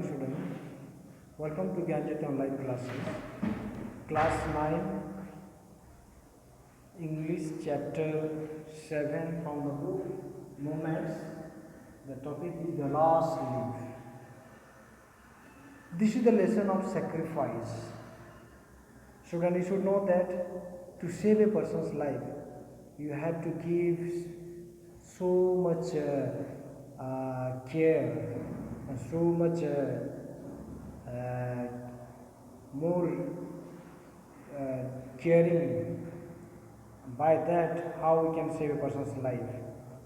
student. Welcome to Gyanjyoti online classes. Class 9, English chapter 7 from the book Moments. The topic is the last leaf. This is the lesson of sacrifice. Student, you should know that to save a person's life, you have to give so much care and so much more caring. By that, how we can save a person's life.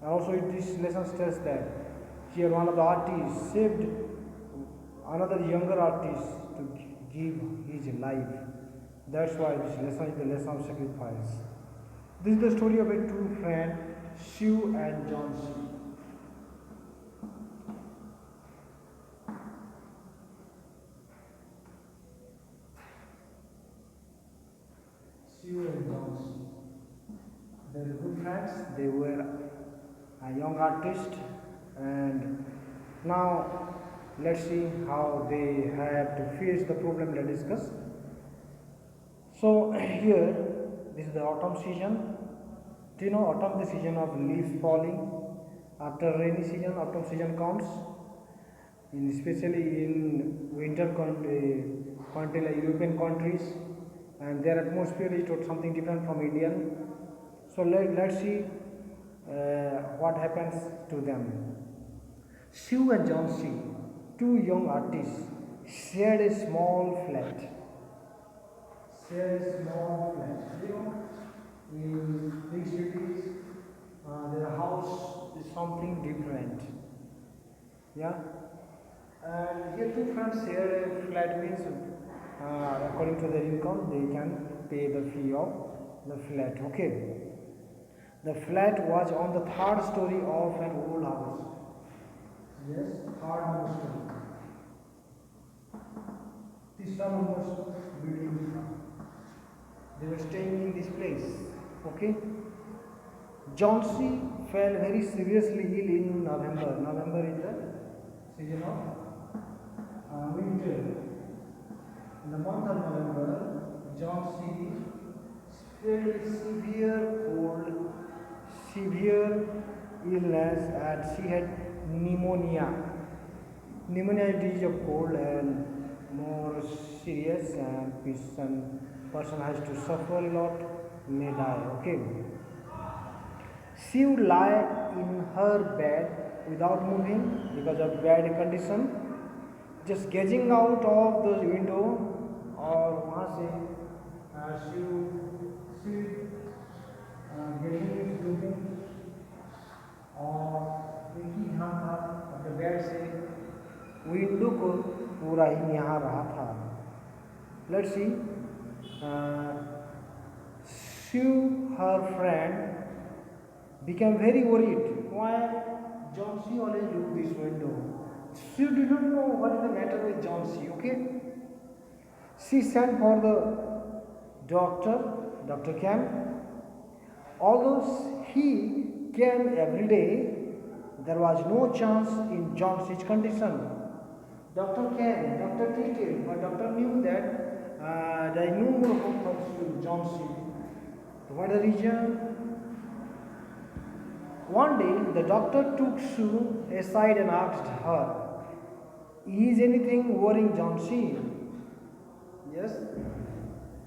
And also, this lesson states that here one of the artists saved another younger artist to give his life. That's why this lesson is the lesson of sacrifice. This is the story of a true friend, Sue and John C. Sue and John C. They were good friends. They were a young artist, and now let's see how they have to face the problem. Let's discuss. So here, this is the autumn season. Do you know autumn, the season of leaf falling? After rainy season, autumn season comes. Especially in winter country like European countries, and their atmosphere is something different from Indian. So let's see what happens to them. Sue and John C., two young artists, shared a small flat. You know, in big cities, their house is something different. Yeah, and here two friends share a flat means according to their income they can pay the fee of the flat. Okay, the flat was on the third story of an old house. Yes, third story. तीसरा number building था. They were staying in this place. Okay. John C. fell very seriously ill in November. November is the season of winter. In the month of November, John C. fell with severe illness, and she had pneumonia. Pneumonia is a disease of cold and more serious, and person has to suffer a lot, may die. Okay. She would lie in her bed without moving because of bad condition, just gazing out of the window, और वहाँ से she gazing is looking, और एक ही ध्यान था अपने bed से window को पूरा ही निहार रहा था. Let's see. Sue, her friend, became very worried. Why John C. always look this window? Sue did not know what is the matter with John C. Okay, she sent for the doctor. Doctor came. Although he came every day, there was no chance in John C.'s condition. Doctor came, doctor treated, but doctor knew that there is no more hope for John C. What is the reason? One day, the doctor took Sue aside and asked her, "Is anything worrying John C.?" Yes.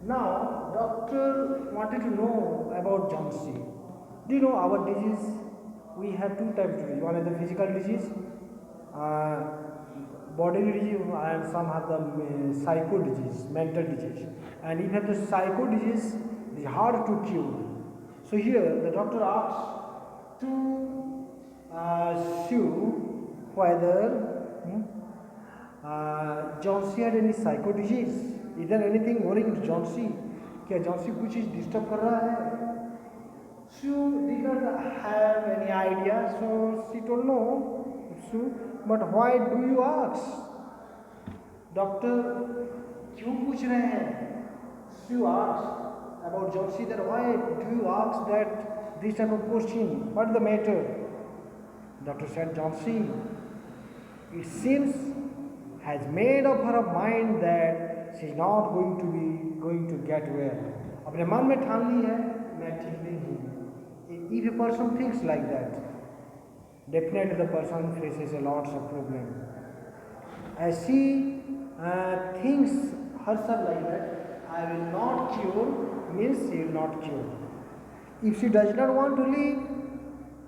Now, doctor wanted to know about John C. Do you know our disease? We have two types of disease. One is the physical disease, bodily disease, and some have the psycho disease, mental disease. And if you have the psycho disease, it is hard to cure. So here the doctor asks to Sue whether John C. had any psycho disease. Is there anything worrying John C.? क्या John C. कुछ चीज disturb कर रहा है? Sue did not have any idea, so she told no. Sue, but why do you ask? Doctor क्यों पूछ रहे हैं? Sue asked about John C. that why do you ask that this type of question? What is the matter? Doctor said, John C., it seems has made up her mind that she is not going to get well. अपने मन में ठान ली है मैं ठीक नहीं हूँ. If a person thinks like that, definitely the person faces a lots of problem. As she thinks herself like that, I will not cure means she will not cure. If she does not want to live,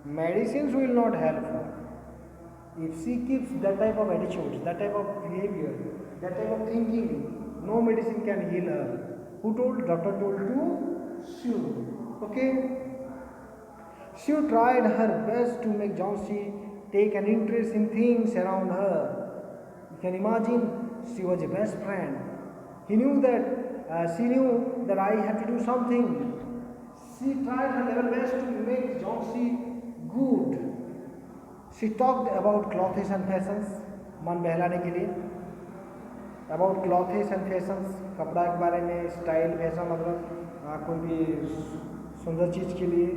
medicines will not help her. If she keeps that type of attitude, that type of behavior, that type of thinking, no medicine can heal her. Who told? Doctor told to Sue. Okay? Sue tried her best to make Johnsy take an interest in things around her. You can imagine, she was a best friend. She knew that I had to do something. She tried her level best to make Johnsy good. She talked about clothes and fashions, मन बहलाने के लिए. About clothes and fashions, कपड़ा के बारे में, style fashion मतलब कोई भी सुंदर चीज़ के लिए.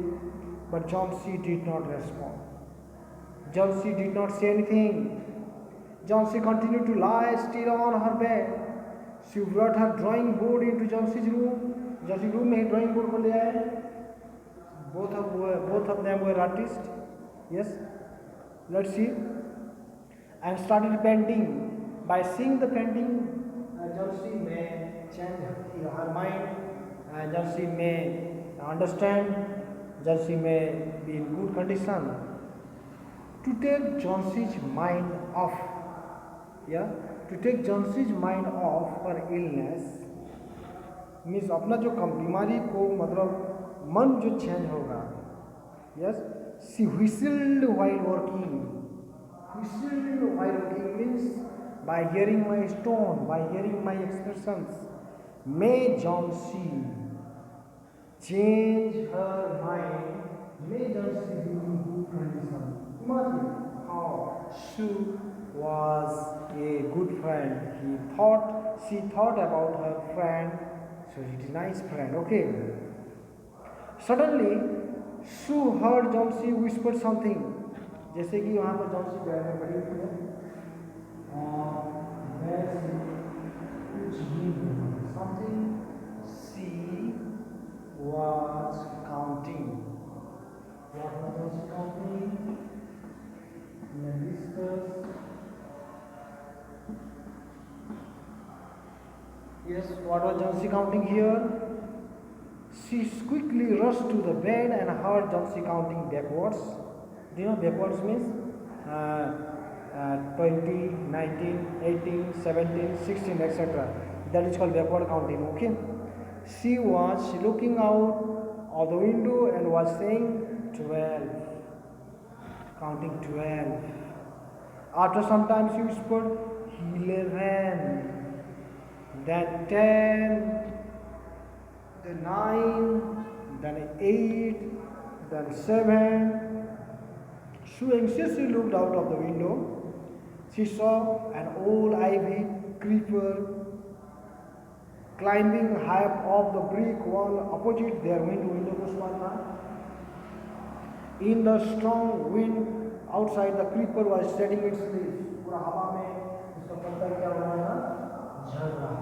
But Johnsy did not respond. Johnsy did not say anything. Johnsy continued to lie still on her bed. She brought her drawing board into Johnsy's room. Johnsy room में drawing board को ले आए. Both of them were artists. Yes. Let's see. And started painting. By seeing the painting, Johnsy may change her mind. Johnsy may understand. Johnsy may be in good condition. To take Johnsy's mind off, to take Johnsy's mind off her illness means अपना जो बीमारी को मतलब मन जो change होगा. Yes. She whistled while working. Whistled while working means by hearing my tone, by hearing my expressions. May Johnsy change her mind. May Johnsy be in good condition. Imagine how Sue was a good friend. She thought about her friend. So it is a nice friend. Okay. Suddenly, Sue heard Johnsy whisper something. जैसे कि वहाँ पर Johnsy बैठ में पड़ी हुई है something she was counting. What was Johnsy counting? Let's discuss. Yes, what was Johnsy counting here? She quickly rushed to the bed and heard Johnsy counting backwards. Do you know backwards means? 20, 19, 18, 17, 16, etc. That is called backward counting. Okay. She was looking out of the window and was saying 12. Counting 12. After some time she whispered 11. Then 10. Then 9, then 8, then 7. Sue anxiously looked out of the window. She saw an old ivy creeper climbing high up the brick wall opposite their window को सुना था. In the strong wind outside, the creeper was shedding its leaves. पूरा हवा में उसका पत्ता क्या हो रहा था? झड़ रहा.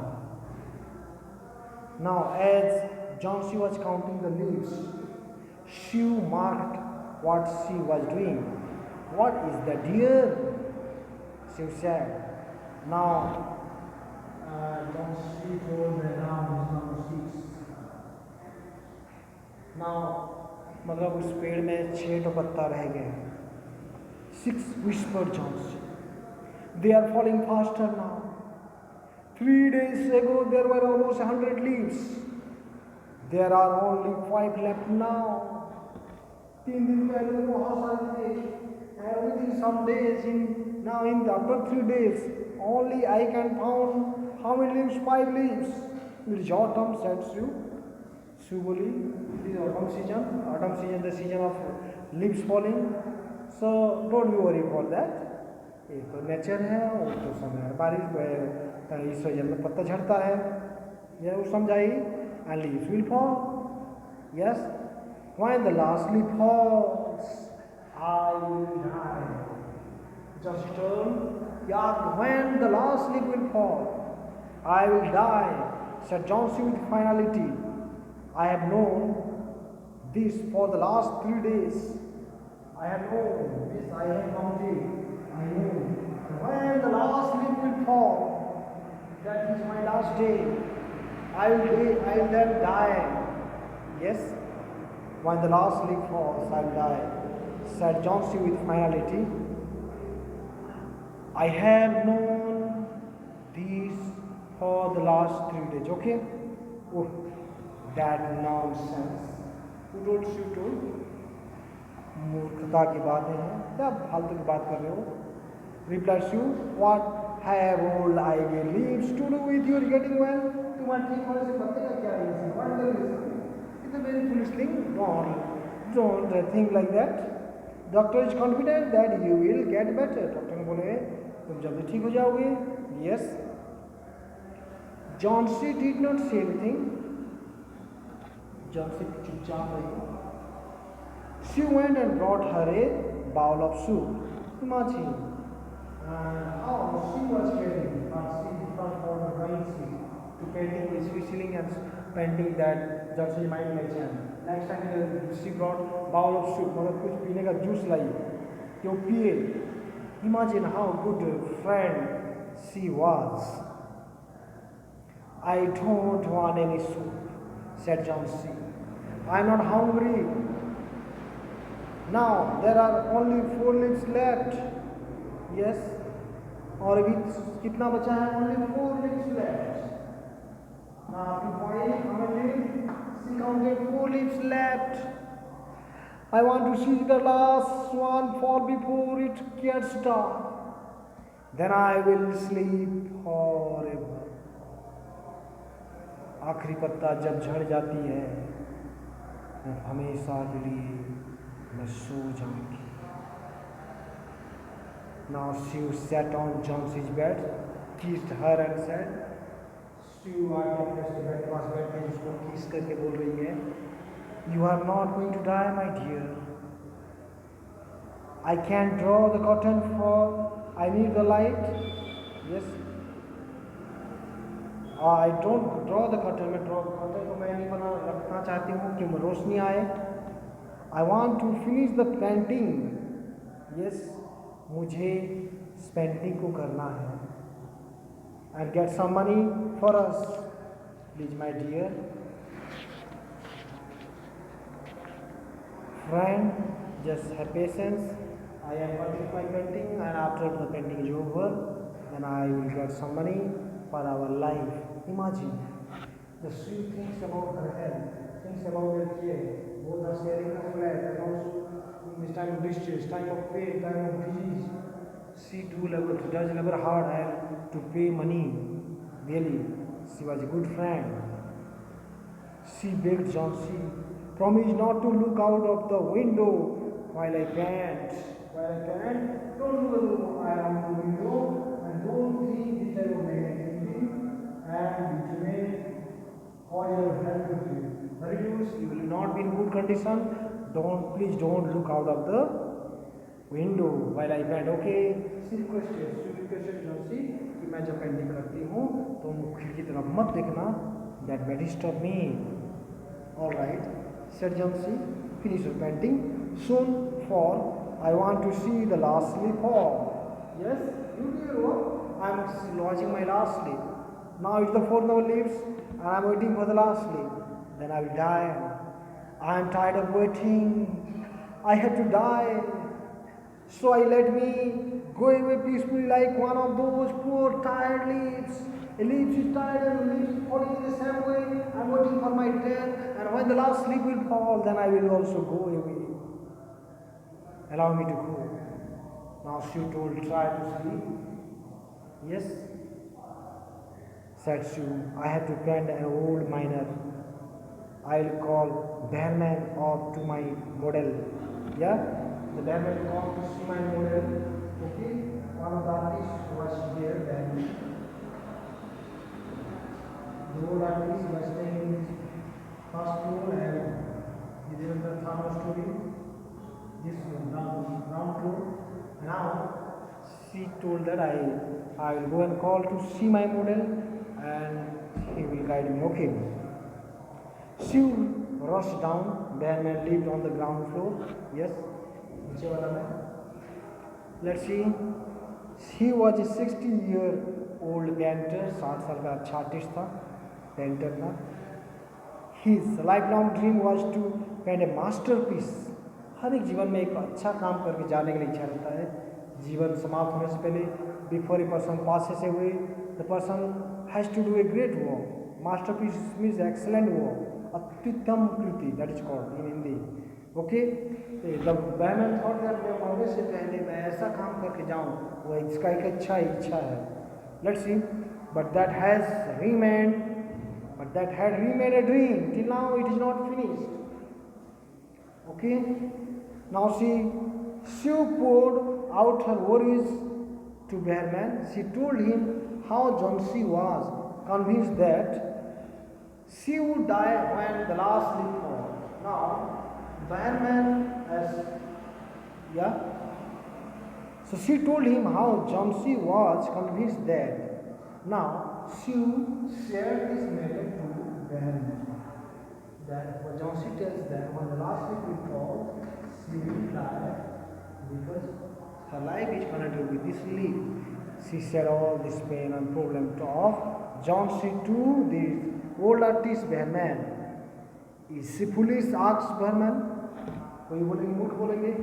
Now, as Johnsy was counting the leaves, Sue marked what she was doing. What is the deer? Sue said. Now, Johnsy told the now is number 6. Now, मतलब उस पेड़ में 6 तो पत्ता रह गए. 6 whispered Johnsy. They are falling faster now. 3 days ago there were almost 100 leaves. There are only 5 left now. 3 दिन पहले बहुत सारे थे. And within some days, after 3 days, only I can count how many leaves? 5 leaves. It is autumn, said Sue. Sue बोली, it is autumn season, the season of leaves falling. So don't be worried for that. ये तो nature है और तो समय बारिश इस वजह में पत्ता झड़ता है. यह वो समझाई. And leaves will fall. Yes. When the last leaf falls, I will die. Just turn He asked, when the last leaf will fall? I will die, said John C. with finality. I have known this for the last 3 days. I have known this, I have counted. I know. When the last leaf will fall, that is my last day. I will then die. Yes, when the last leaf falls, I will die, said John C. with finality. I have known this for the last 3 days. Okay? Oh, that nonsense. Who told you to? मूर्खता की बातें हैं, क्या फालतू की बात कर रहे हो? Replies you, what have all ivy leaves to do with your getting well? तुम्हारे ठीक होने से पत्ते का क्या reason? What is the reason? It's a very foolish thing. Don't think like that. Doctor is confident that you will get better. Doctor ने बोले तुम जल्दी ठीक हो जाओगे. Yes. John C. did not say anything. John C. चुपचाप रही. She went and brought her a bowl of soup. Imagine how she was carrying her seat from the drawing seat to painting is whistling and painting that just remind my channel. Next time she brought bowl of soup, मतलब कुछ पीने का juice लाई कि वो पिए. Imagine how good a friend she was. I don't want any soup, said John C. I'm not hungry. Now there are only 4 leaves left. Yes. और अभी कितना बचा है? Only 4 leaves left. Now to find how many leaves? She counted 4 leaves left. I want to see the last one fall before it gets dark. Then I will sleep forever. आखिरी पत्ता जब झड़ जाती है, हमेशा के लिए मैं सो जाऊंगी. Now she sat on Johnson's bed, kissed her and said, "Sue, I am just bed पास बैठ के उसको kiss करके बोल रही है, you are not going to die, my dear. I can't draw the curtain for I need the light. Yes. I don't draw the curtain. मैं curtain को मैं नहीं बना रखना चाहती हूँ कि रोशनी आए. I want to finish the painting. Yes, मुझे इस पेंटिंग को करना है. And get some money for us, please, my dear. Friend, just have patience. I am working my painting, and after the painting is over, then I will get some money for our life. Imagine, the Sue thinks about her health, thinks about her care. Both are sharing a flat, and also in this time of distress, time of pain, time of disease, she does labor hard and to pay money. Really, she was a good friend. She begged John C. Promise not to look out of the window while I paint. Don't look out the window and don't think this type of negativity and it may cause your health to reduce. You will not be in good condition. Please don't look out of the window while I paint. Okay? She requested John C. कि मैं जब painting करती हूँ तो खिड़की की तरफ मत देखना. That may disturb me. All right, said John C. Finish your painting soon, for I want to see the last leaf fall. Yes, you do your work. I am lodging my last leaf. Now it's the 4th of leaves, and I am waiting for the last leaf. Then I will die. I am tired of waiting. I have to die. So I let me go away peacefully like one of those poor tired leaves. A leaf is tired and the leaf is falling in the same way. I am waiting for my death, and when the last leaf will fall, then I will also go away. Allow me to go. Now she told, try to sleep. Yes, said Sue. I have to paint an old miner. I'll call Behrman up to my model. Yeah, the Behrman come to see my model. Okay, one of the artists was here then. The old artist was staying in his first floor and he did the Thanos story. This ground floor. And now she told that I will go and call to see my model and he will guide me. Okay. She rushed down. Bearman lived on the ground floor. Yes. नीचे वाला में. Let's see. He was a 60-year-old painter. 60 साल का अच्छा artist था, painter था. His lifelong dream was to paint a masterpiece. हर एक जीवन में एक अच्छा काम करके जाने के लिए इच्छा रहता है. जीवन समाप्त होने से पहले, before a person passes away, the person has to do a great work. Masterpiece means excellent work. अत्युत्तम Kriti, that is called in Hindi. Okay? The Bearman thought that मैं मरने से पहले मैं ऐसा काम करके जाऊँ, वो इसका एक अच्छा इच्छा है. Let's see. But that had remained a dream. Till now it is not finished. Okay? Now she poured out her worries to Bearman. She told him how Jhansi was convinced that she would die when the last leaf falls. Now, Bearman So she told him how Jhansi was convinced that. Now, she shared this matter to Bearman. That what Jhansi tells that when the last leaf will fall, she will die because her life is connected with this leaf. She said all this pain and problem of Jhansi to the old artist Bearman. Is she foolish? Asked Bearman. कोई बोलेंगे मूर्ख बोलेंगे.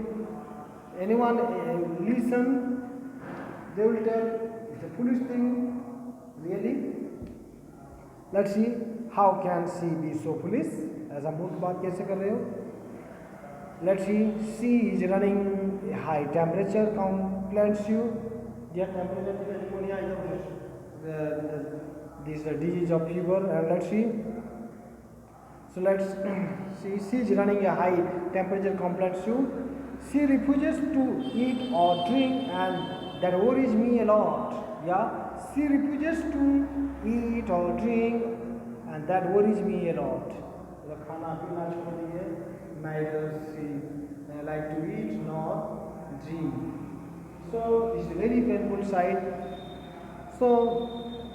Anyone listen? They will tell it's a foolish thing. Really? Let's see. How can she be so foolish? ऐसा मूर्ख बात कैसे कर रहे हो? Let's see. She is running a high temperature. Complains you. Yeah, temperature pneumonia is this disease of fever. And let's see. So let's see. She is running a high temperature. Complains you. She refuses to eat or drink, and that worries me a lot. Yeah, she refuses to eat or drink, and that worries me a lot. The खाना पीना छोड़ दिए. Neither she like to eat nor drink. So it's a very painful sight. So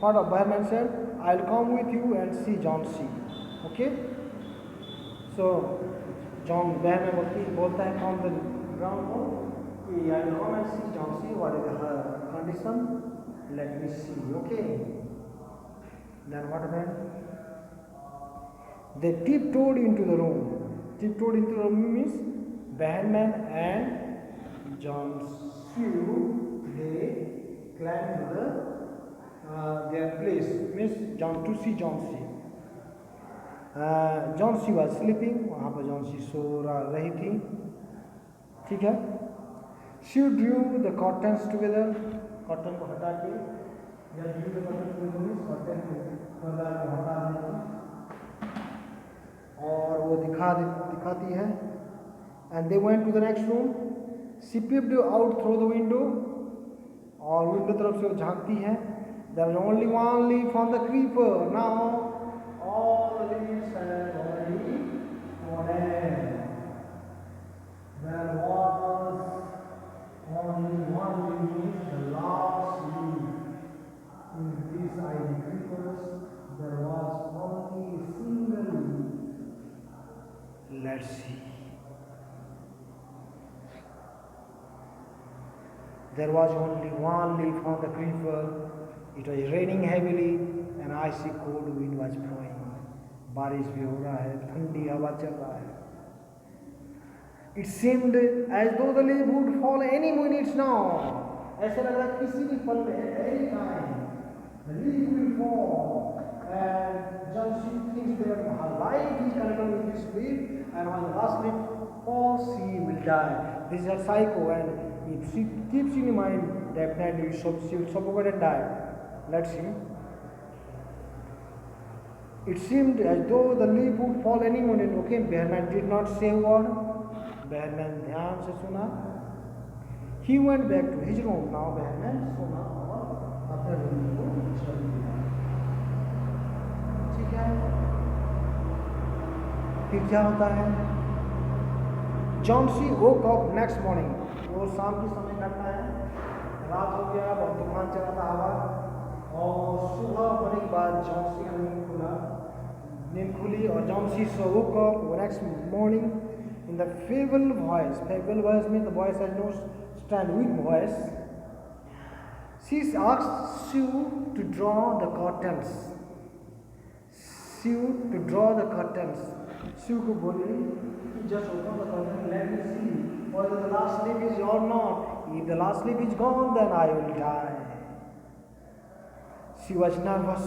what Bearman said, I'll come with you and see Jhansi. Okay. So Bearman बोलता है on the ground floor कि I will come and see Jhansi. What is her condition? Let me see. Okay. Then what happened? They tiptoed into the room. Tiptoed into the room means Bearman and Jhansi, they climbed to their place. Means to see Jhansi. Jhansi was sleeping. वहाँ पर Jhansi सो रही थी. ठीक है. She drew the curtains together. Curtain को हटा के या drew the curtains together means curtain को पर्दा को हटा देना और वो दिखाती है. And they went to the next room. She peeped out through the window. और विंडो तरफ से वो झांकती है. There was only one leaf on the creeper. Now all the leaves had already fallen. There was only one leaf, the last leaf. In these ivy creepers, there was only a single leaf. Let's see. There was only one leaf on the creeper. It was raining heavily, and icy cold wind was blowing. बारिश भी हो रहा है, ठंडी हवा चल रहा है. It seemed as though the leaf would fall any minute now. ऐसा लग रहा किसी भी पल में, any time, the leaf will fall. And Jhansi thinks that her life is connected with this leaf, and when the last leaf falls, she will die. This is a psycho, and if she keeps in mind, definitely she will suffocate and die. Let's see. It seemed as though the leaf would fall any moment. Okay, Bearman did not say a word. Bearman ध्यान से सुना. He went back to his room. Now Bearman सुना और अपने room को चल दिया. ठीक है. फिर क्या होता है? Jhansi woke up next morning. वो शाम के समय करता है. रात हो गया, बहुत तूफान चला था हवा, और सुबह होने के बाद जॉन्सी का नींद खुली और Johnsy woke up next morning in the feeble voice. Feeble voice means the voice has no strength, weak voice. She asked Sue to draw the curtains. Sue to draw the curtains. Sue को बोली कि just open the curtain, let me see whether the last sleep is or not. If the last sleep is gone, then I will die. She was nervous.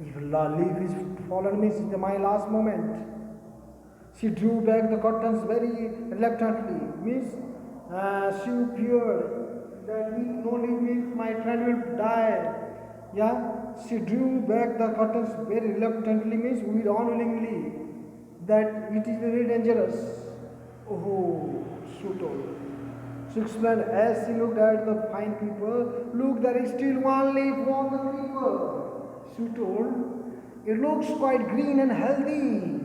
If leaf is fallen, means it's my last moment. She drew back the curtains very reluctantly. Means she feared that no leaf means my friend will die. Yeah, she drew back the curtains very reluctantly, means very unwillingly, that it is very dangerous. Oh, she told. She explained as she looked at the fine creeper. Look, there is still one leaf on the creeper. She told. It looks quite green and healthy.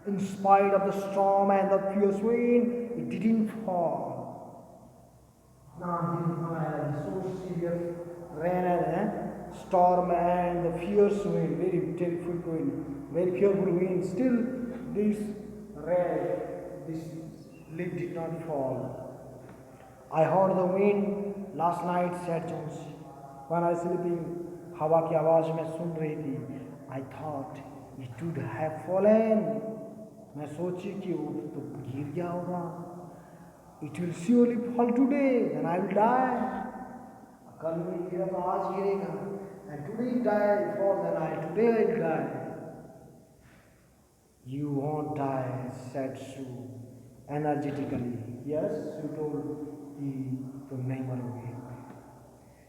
In spite of the storm and the fierce wind, it didn't fall. Now so serious rain and storm and the fierce wind, very terrible wind, very fearful wind. Still, this leaf did not fall. I heard the wind last night, said Jones. When I was sleeping, हवा की आवाज़ मैं सुन रही थी. I thought it would have fallen. मैं सोची कि वो तो गिर गया होगा. It will surely fall today, then I will die. कल नहीं गिरा तो आज गिरेगा. And today it die, fall then today I will die. You won't die, said Sue energetically. Yes, Sue told. तुम नहीं मरोगे.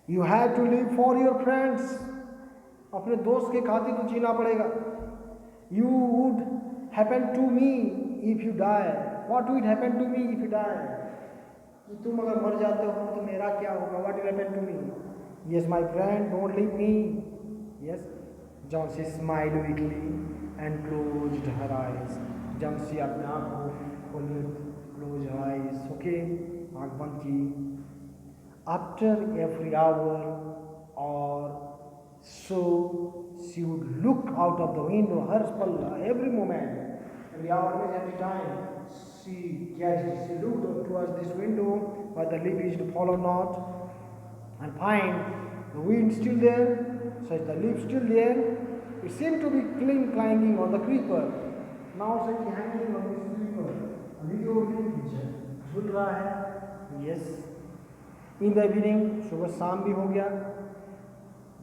You have to live for your friends. अपने दोस्त के खातिर तो जीना पड़ेगा. You would happen to me if you die. What would happen to me if you die? कि तुम अगर मर जाते हो तो मेरा क्या होगा? What will happen to me? Yes, my friend, don't leave me. Yes, Jonesy smiled weakly and closed her eyes. Jonesy अपने आप को खोली, close her eyes. Okay. आँख बंद की. After every hour or so, she would look out of the window, her every moment, every hour, every time. She looked towards this window, whether the leaf is to fall or not, and find the wind still there, so the leaf still there. It seemed to be clinging on the creeper. Now she is hanging on this creeper. A little leaf झूल रहा है. Yes. In the evening, सुबह शाम भी हो गया.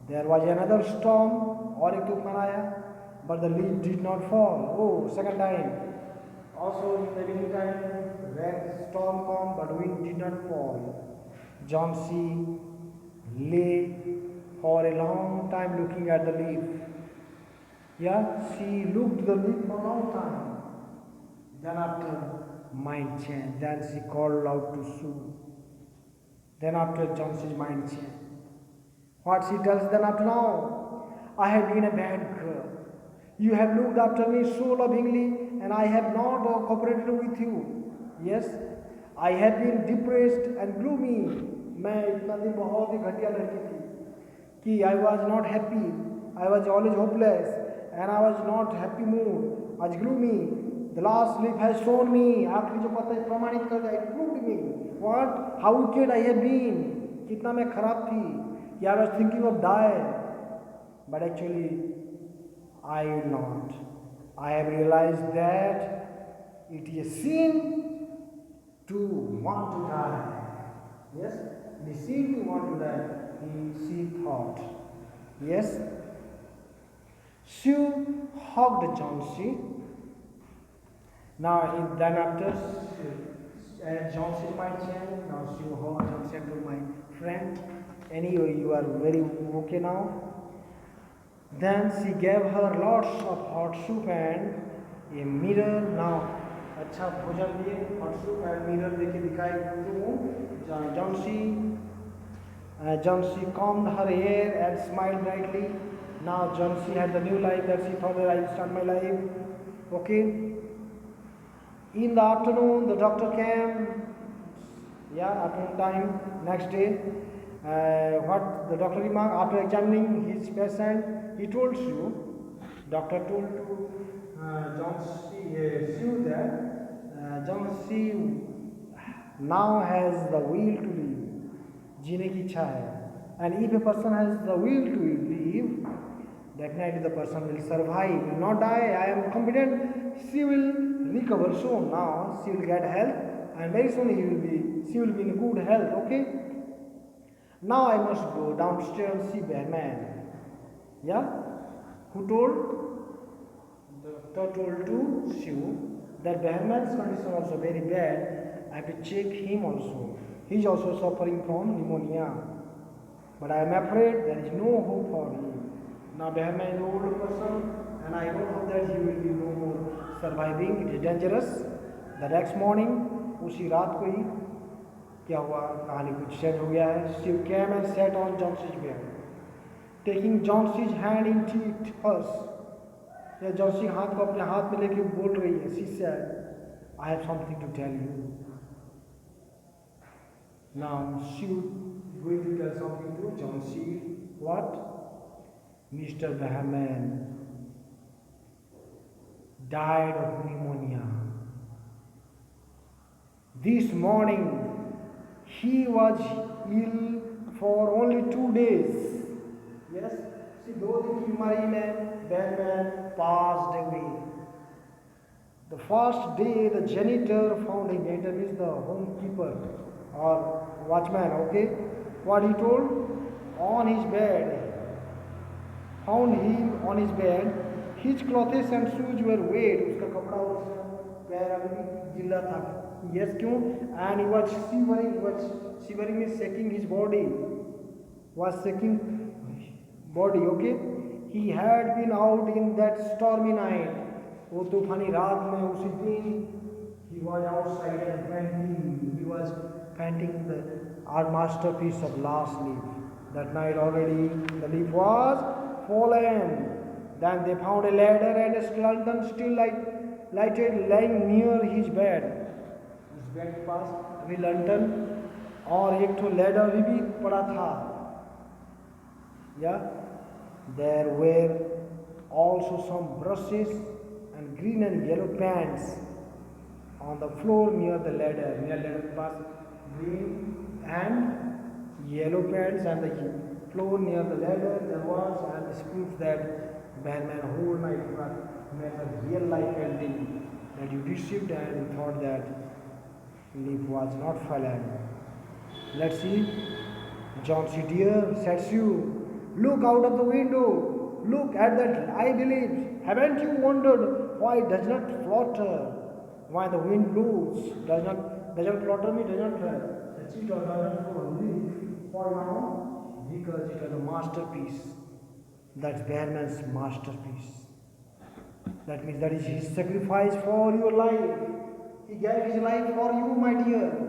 There was another storm, और एक तूफान आया. But the leaf did not fall. Oh, second time. Also in the evening time, when storm came, but wind did not fall. Jonesy lay for a long time looking at the leaf. Yeah, she looked the leaf for a long time. Then after mind change, then she called out to Sue. Then after Johnson's mind changed. What she tells then after now? I have been a bad girl. You have looked after me so lovingly and I have not cooperated with you. Yes, I have been depressed and gloomy. मैं इतना दिन बहुत ही घटिया लड़की थी कि I was not happy. I was always hopeless and I was not happy mood. I was gloomy. The last leaf has shown me. आखिरी जो पता है प्रमाणित कर दिया. It proved me. What? How wicked I have been. कितना मैं खराब थी. I was thinking of die. But actually, I will not. I have realized that it is a sin to want to die. Yes? It is sin to want to die. She thought. Yes? Sue hugged Johnsy. Now, then after Johnsy might change, now Sue hugged Johnsy to my friend. Anyway, you are very okay now. Then she gave her lots of hot soup and a mirror. Now, अच्छा भोजन दिए, hot soup and mirror देके दिखाई तो Johnsy combed her hair and smiled brightly. Now Johnsy had the new life that she thought that I will start my life. Okay. In the afternoon, the doctor came Yeah, afternoon time, next day. What the doctor remarked after examining his patient, he told you, doctor told to Sue that John C now has the will to live. जीने की इच्छा है. And if a person has the will to live, definitely the person will survive, will not die. I am confident she will recover soon. Now she will get help, and very soon she will be in good health. Okay. Now I must go downstairs and see Bearman. Yeah. Who told? The doctor told to Shiv that Bearman's condition also very bad. I have to check him also. He is also suffering from pneumonia. But I am afraid there is no hope for him. Now Bearman is an old person, and I don't hope that he will be no more surviving. It is dangerous. The next morning, उसी रात को ही क्या हुआ, कहानी कुछ change हो गया है. She came and sat on Johnson's bed, taking Johnson's hand into hers. या जॉन्सी हाथ को अपने हाथ में लेके बोल रही है. She said, I have something to tell you. Now she going to tell something to Johnsy. What? Mr. Behrman died of pneumonia. This morning he was ill for only 2 days. Yes, see, 2 दिन की बीमारी में Behrman passed away. The first day the janitor found him. Janitor means the homekeeper or watchman. Okay, what he told? On his bed, found him on his bed. His clothes and shoes were wet. उसका कपड़ा और उसका पैर अभी गीला था. Yes, क्यों? And he was shivering. Shivering means shaking his body. Was shaking body. Okay. He had been out in that stormy night. वो तूफानी रात में उसी दिन he was outside and painting. He was painting our masterpiece of last leaf. That night already the leaf was fallen. Then they found a ladder and a lantern still lighted lying near his bed. His bed के पास अभी lantern और एक ठो ladder भी पड़ा था. Yeah, there were also some brushes and green and yellow pants on the floor near the ladder. Near ladder के पास green and yellow pants, and the floor near the ladder there was, and this proves that Behrman whole night made a real life painting that you received and you thought that leaf was not fallen. Let's see. John C. Dear, says you, look out of the window. Look at that eye believe. Haven't you wondered why it does not flutter? Why the wind blows? Doesn't flutter me, doesn't cheat or doesn't fall now? Because it was a masterpiece. That's Behrman's masterpiece. That means that is his sacrifice for your life. He gave his life for you, my dear.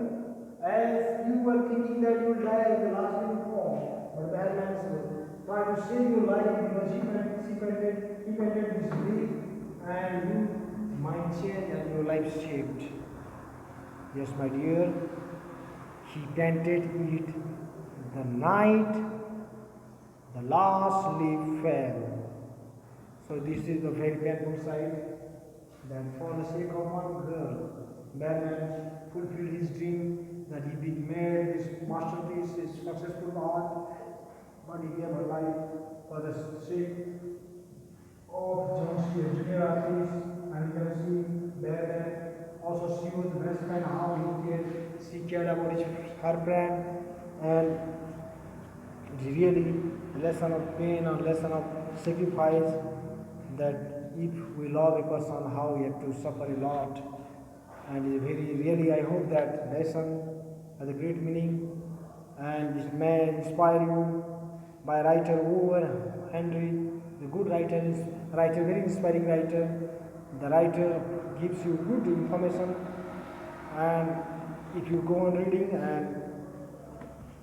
As you were thinking that you will die in the last living form, but Behrman tried to save your life because he painted this leaf, and you mind changed and your life saved. Yes, my dear, he painted it the night the last leaf fell. So this is the very painful side. That for the sake of one girl, Behrman fulfilled his dream that he be made his masterpiece, his successful art, but he gave her life for the sake of John C. junior artist. And you can see Behrman also she was the best friend how she cared about her friend, and really lesson of pain or lesson of sacrifice, that if we love a person how we have to suffer a lot. And really I hope that lesson has a great meaning, and this may inspire you by writer Owen Henry. The good writer, very inspiring writer. The writer gives you good information, and if you go on reading and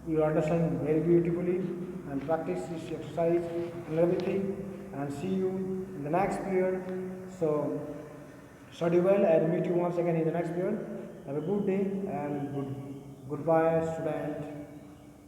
you understand very beautifully and practice this exercise and everything, and see you in the next period. So study well and meet you once again in the next period. Have a good day and good Goodbye, student.